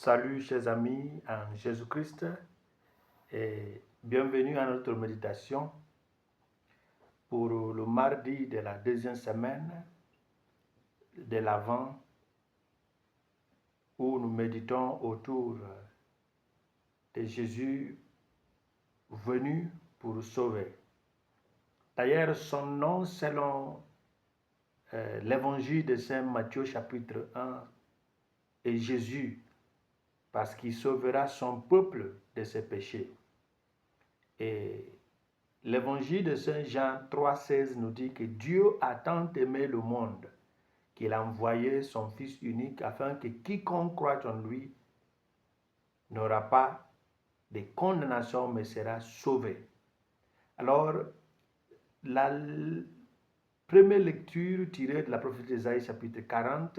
Salut chers amis en Jésus-Christ et bienvenue à notre méditation pour le mardi de la deuxième semaine de l'Avent où nous méditons autour de Jésus venu pour sauver. D'ailleurs, son nom selon l'évangile de Saint Matthieu chapitre 1 est Jésus parce qu'il sauvera son peuple de ses péchés. Et l'évangile de Saint Jean 3,16 nous dit que Dieu a tant aimé le monde qu'il a envoyé son Fils unique afin que quiconque croit en lui n'aura pas de condamnation mais sera sauvé. Alors, la première lecture tirée de la prophétie d'Ésaïe chapitre 40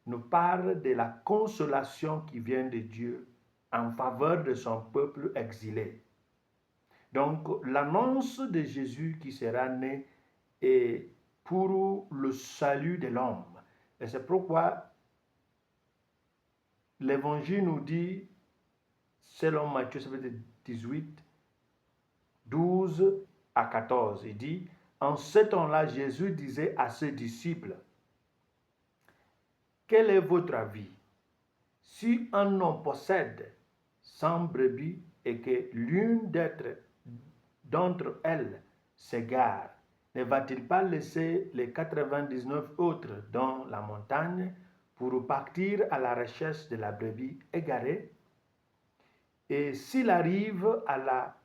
nous parle de la consolation qui vient de Dieu en faveur de son peuple exilé. Donc, l'annonce de Jésus qui sera né est pour le salut de l'homme. Et c'est pourquoi l'Évangile nous dit, selon Matthieu chapitre 18, 12 à 14, il dit, en ce temps-là, Jésus disait à ses disciples, quel est votre avis? Si un homme possède 100 brebis et que l'une d'entre elles s'égare, ne va-t-il pas laisser les 99 autres dans la montagne pour partir à la recherche de la brebis égarée? Et s'il arrive à la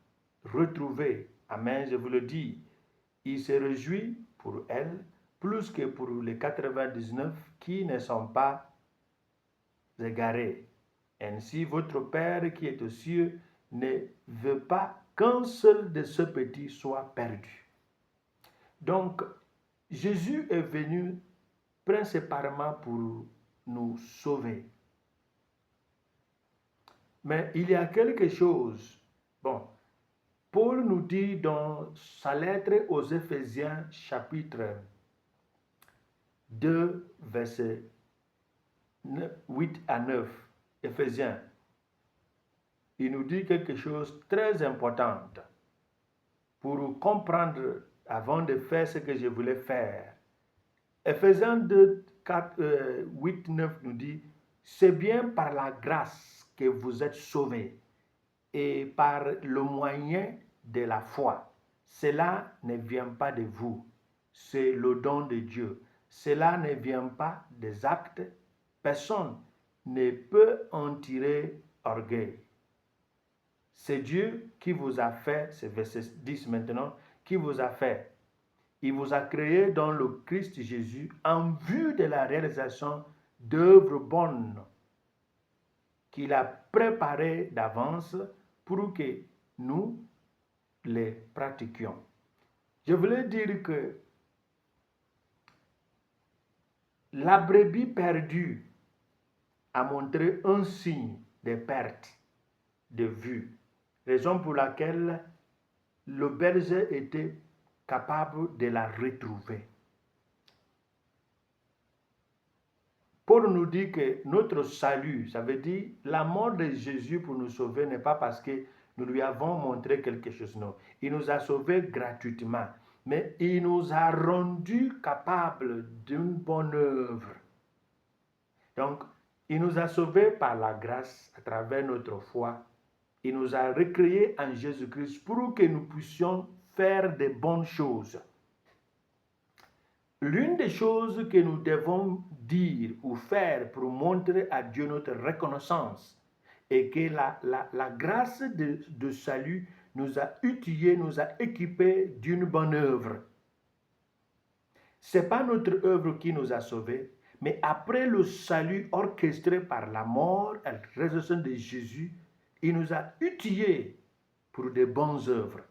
retrouver, amen, je vous le dis, il se réjouit pour elle plus que pour les 99 qui ne sont pas égarés. Ainsi, votre Père qui est aux cieux ne veut pas qu'un seul de ce petit soit perdu. Donc, Jésus est venu principalement pour nous sauver. Mais il y a quelque chose. Bon, Paul nous dit dans sa lettre aux Éphésiens, chapitre 2, versets 8 à 9, Éphésiens, il nous dit quelque chose de très important pour comprendre avant de faire ce que je voulais faire. Éphésiens 2, 8, 9 nous dit, c'est bien par la grâce que vous êtes sauvés et par le moyen de la foi. Cela ne vient pas de vous, c'est le don de Dieu. Cela ne vient pas des actes. Personne ne peut en tirer orgueil. C'est Dieu qui vous a fait, c'est verset 10 maintenant, qui vous a fait. Il vous a créé dans le Christ Jésus en vue de la réalisation d'œuvres bonnes qu'il a préparées d'avance pour que nous les pratiquions. Je voulais dire que la brebis perdue a montré un signe de perte de vue, raison pour laquelle le berger était capable de la retrouver. Paul nous dit que notre salut, ça veut dire la mort de Jésus pour nous sauver n'est pas parce que nous lui avons montré quelque chose, non. Il nous a sauvés gratuitement, mais il nous a rendus capables d'une bonne œuvre. Donc, il nous a sauvés par la grâce à travers notre foi. Il nous a recréés en Jésus-Christ pour que nous puissions faire de bonnes choses. L'une des choses que nous devons dire ou faire pour montrer à Dieu notre reconnaissance est que la grâce de salut nous a outillés, nous a équipés d'une bonne œuvre. Ce n'est pas notre œuvre qui nous a sauvés, mais après le salut orchestré par la mort et la résurrection de Jésus, il nous a outillés pour de bonnes œuvres.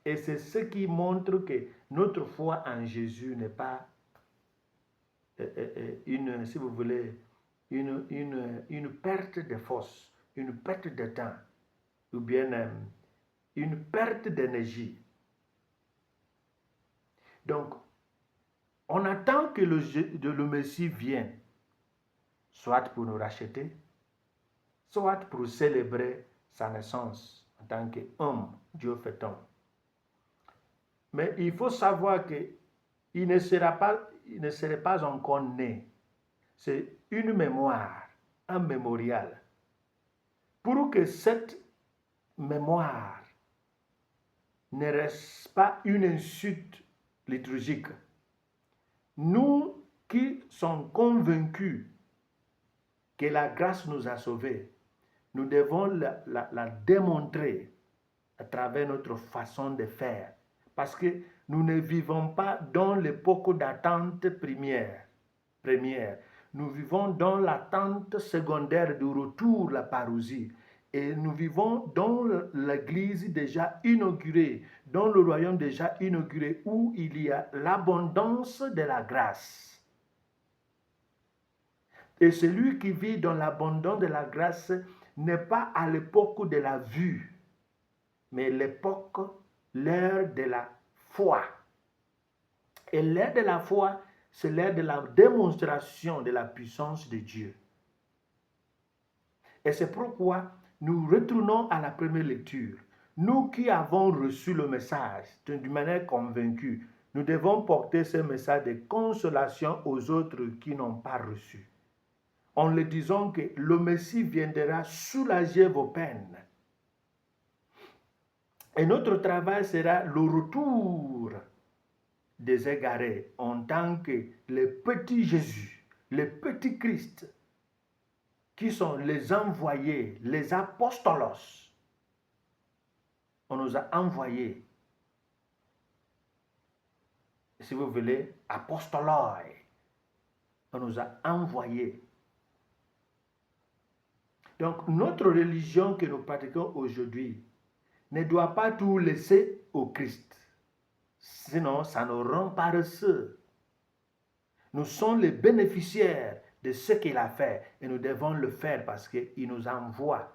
Et c'est ce qui montre que notre foi en Jésus n'est pas si vous voulez, une perte de force, une perte de temps, ou bien une perte d'énergie. Donc, on attend que le Messie vienne, soit pour nous racheter, soit pour célébrer sa naissance en tant qu'homme, Dieu fait homme. Mais il faut savoir qu'il ne serait pas encore né. C'est une mémoire, un mémorial. Pour que cette mémoire ne reste pas une insulte liturgique, nous qui sommes convaincus que la grâce nous a sauvés, nous devons la démontrer à travers notre façon de faire. Parce que nous ne vivons pas dans l'époque d'attente première. Nous vivons dans l'attente secondaire du retour, la parousie. Et nous vivons dans l'église déjà inaugurée, dans le royaume déjà inauguré, où il y a l'abondance de la grâce. Et celui qui vit dans l'abondance de la grâce n'est pas à l'époque de la vue, mais l'ère de la foi. Et l'ère de la foi, c'est l'ère de la démonstration de la puissance de Dieu. Et c'est pourquoi nous retournons à la première lecture. Nous qui avons reçu le message d'une manière convaincue, nous devons porter ce message de consolation aux autres qui n'ont pas reçu. En leur disant que le Messie viendra soulager vos peines. Et notre travail sera le retour des égarés en tant que les petits Jésus, les petits Christ, qui sont les envoyés, les apostolos. On nous a envoyés, si vous voulez, apostoloi. On nous a envoyés. Donc, notre religion que nous pratiquons aujourd'hui ne doit pas tout laisser au Christ. Sinon, ça nous rend paresseux. Nous sommes les bénéficiaires de ce qu'il a fait et nous devons le faire parce qu'il nous envoie.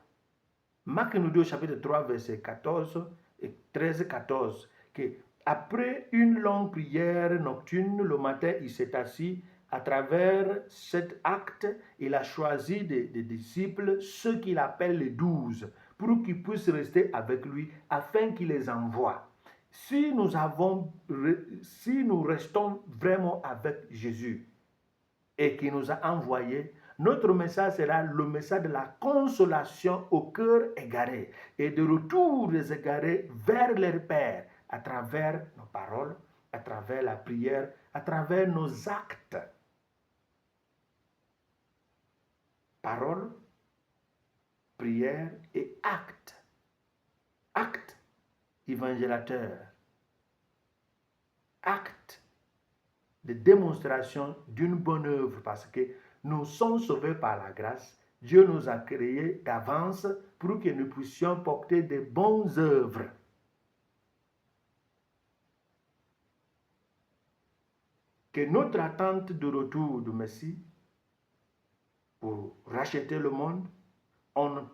Marc nous dit au chapitre 3, verset 14 et 13-14 qu'après une longue prière nocturne, le matin, il s'est assis. À travers cet acte, il a choisi des disciples, ceux qu'il appelle les 12, pour qu'ils puissent rester avec lui afin qu'il les envoie. Si nous restons vraiment avec Jésus et qu'il nous a envoyés, notre message sera le message de la consolation au cœur égaré et de retour des égarés vers leur Père à travers nos paroles, à travers la prière, à travers nos actes. Paroles, prière et actes. Actes évangélateur, acte de démonstration d'une bonne œuvre parce que nous sommes sauvés par la grâce. Dieu nous a créés d'avance pour que nous puissions porter de bonnes œuvres. Que notre attente de retour du Messie pour racheter le monde,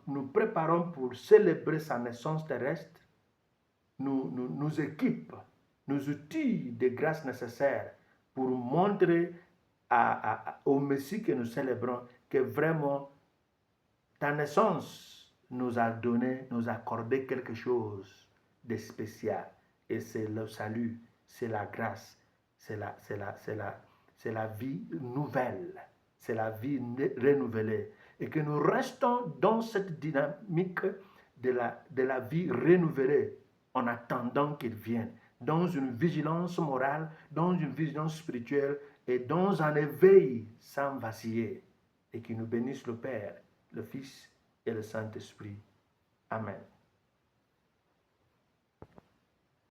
nous préparons pour célébrer sa naissance terrestre, nous équipe, nous outils de grâce nécessaires pour montrer au Messie que nous célébrons que vraiment ta naissance nous a donné, nous a accordé quelque chose de spécial. Et c'est le salut, c'est la grâce, c'est la vie nouvelle, c'est la vie renouvelée. Et que nous restons dans cette dynamique de la vie renouvelée en attendant qu'il vienne, dans une vigilance morale, dans une vigilance spirituelle et dans un éveil sans vaciller. Et qu'il nous bénisse le Père, le Fils et le Saint-Esprit. Amen.